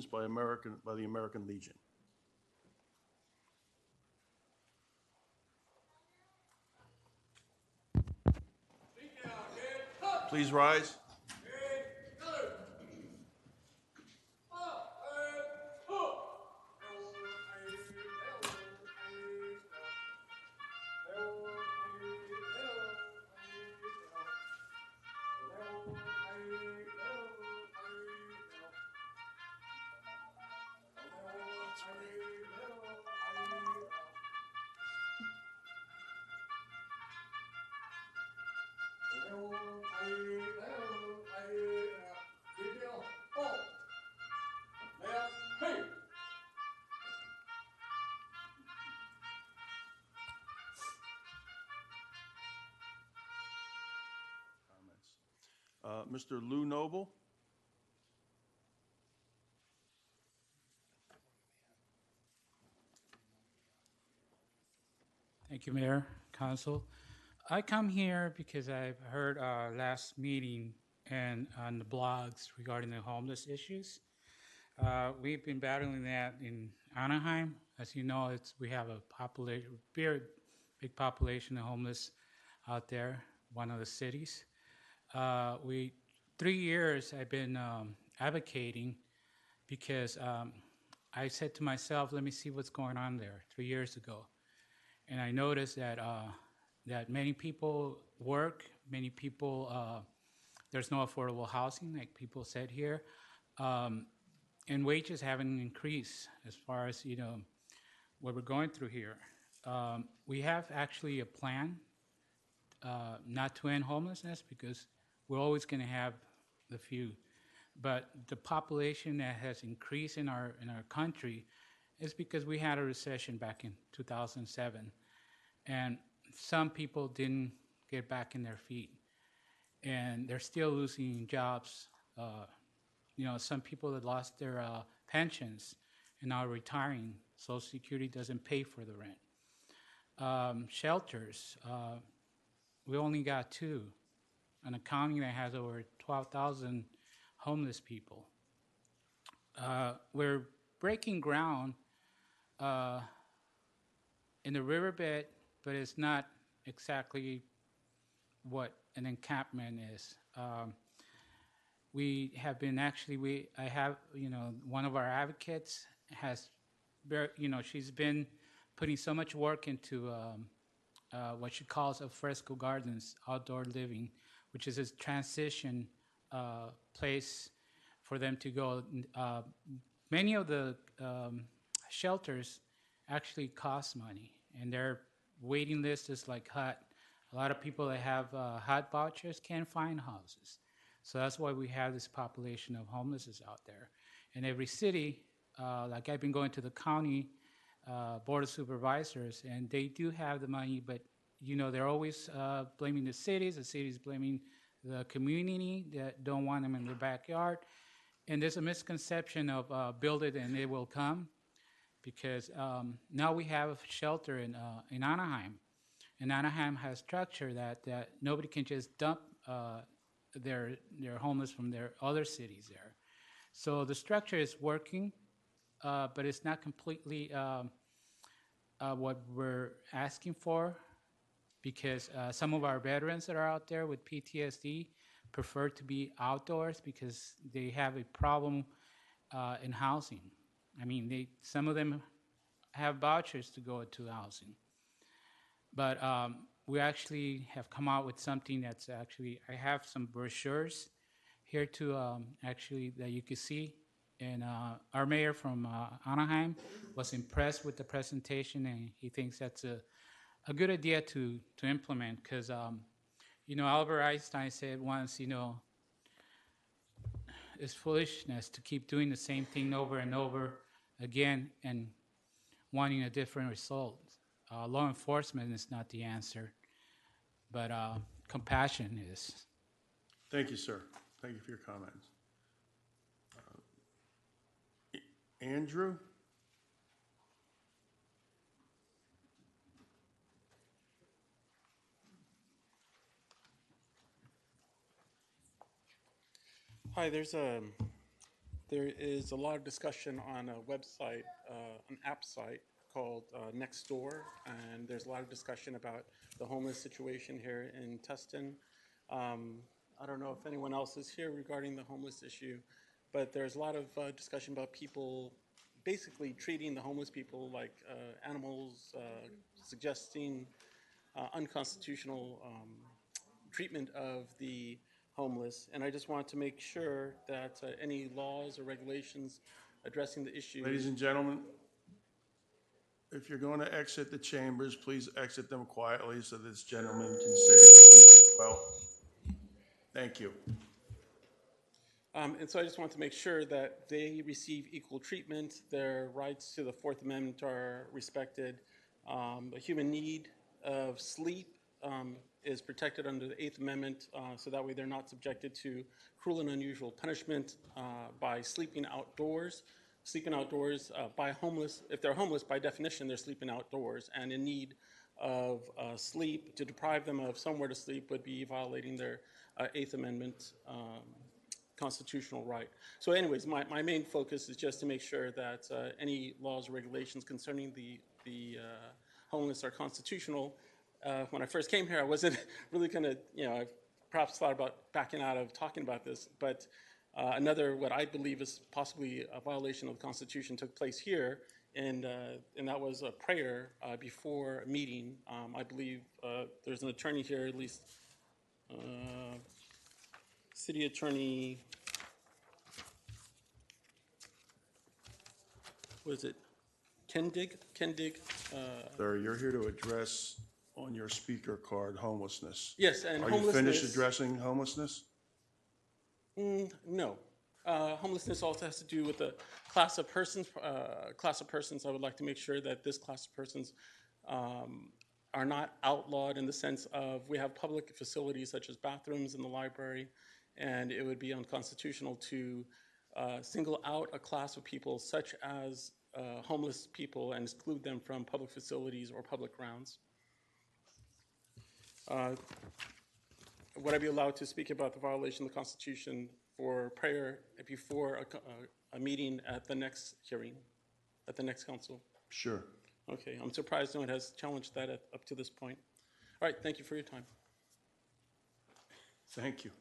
by the American Legion. Please rise. Mr. Lou Noble. Thank you, Mayor, Council. I come here because I've heard our last meeting and on the blogs regarding the homeless issues. We've been battling that in Anaheim. As you know, we have a very big population of homeless out there, one of the cities. 3 years I've been advocating because I said to myself, let me see what's going on there 3 years ago. And I noticed that many people work, many people, there's no affordable housing, like people said here, and wages haven't increased as far as, what we're going through here. We have actually a plan not to end homelessness because we're always going to have the few. But the population that has increased in our country is because we had a recession back in 2007. And some people didn't get back in their feet. And they're still losing jobs. Some people that lost their pensions and are retiring. Social Security doesn't pay for the rent. Shelters, we only got 2. In a county that has over 12,000 homeless people. We're breaking ground in the riverbed, but it's not exactly what an encampment is. We have been one of our advocates has, she's been putting so much work into what she calls alfresco gardens, outdoor living, which is a transition place for them to go. Many of the shelters actually cost money, and their waiting list is like HUD. A lot of people that have HUD vouchers can't find houses. So that's why we have this population of homelessness out there. In every city, like I've been going to the county board of supervisors, and they do have the money, but they're always blaming the cities blaming the community that don't want them in their backyard. And there's a misconception of build it and it will come, because now we have a shelter in Anaheim. And Anaheim has structure that nobody can just dump their homeless from their other cities there. So the structure is working, but it's not completely what we're asking for, because some of our veterans that are out there with PTSD prefer to be outdoors because they have a problem in housing. I mean, some of them have vouchers to go to housing. But we actually have come out with something that's actually, I have some brochures here to actually that you can see. And our mayor from Anaheim was impressed with the presentation, and he thinks that's a good idea to implement, because Albert Einstein said once, it's foolishness to keep doing the same thing over and over again and wanting a different result. Law enforcement is not the answer, but compassion is. Thank you, sir. Thank you for your comments. Andrew? Hi, there's a There is a lot of discussion on a website, an app site called Nextdoor, and there's a lot of discussion about the homeless situation here in Tustin. I don't know if anyone else is here regarding the homeless issue, but there's a lot of discussion about people basically treating the homeless people like animals, suggesting unconstitutional treatment of the homeless. And I just want to make sure that any laws or regulations addressing the issue. Ladies and gentlemen, if you're going to exit the chambers, please exit them quietly so this gentleman can say his piece as well. Thank you. And so I just want to make sure that they receive equal treatment, their rights to the Fourth Amendment are respected, a human need of sleep is protected under the Eighth Amendment, so that way they're not subjected to cruel and unusual punishment by sleeping outdoors. Sleeping outdoors by homeless, if they're homeless, by definition, they're sleeping outdoors and in need of sleep. To deprive them of somewhere to sleep would be violating their Eighth Amendment constitutional right. So anyways, my main focus is just to make sure that any laws or regulations concerning the homeless are constitutional. When I first came here, I wasn't really going to, I perhaps thought about backing out of talking about this, but another, what I believe is possibly a violation of the Constitution took place here, and that was a prayer before a meeting. I believe there's an attorney here, at least City Attorney, what is it, Kendig? Sir, you're here to address on your speaker card homelessness. Yes, and Are you homelessness. finished addressing homelessness? No. Homelessness also has to do with the class of persons. I would like to make sure that this class of persons are not outlawed in the sense of we have public facilities such as bathrooms in the library, and it would be unconstitutional to single out a class of people such as homeless people and exclude them from public facilities or public grounds. Would I be allowed to speak about the violation of the Constitution for prayer before a meeting at the next hearing, at the next council? Sure. Okay, I'm surprised no one has challenged that up to this point. All right, thank you for your time. Thank you.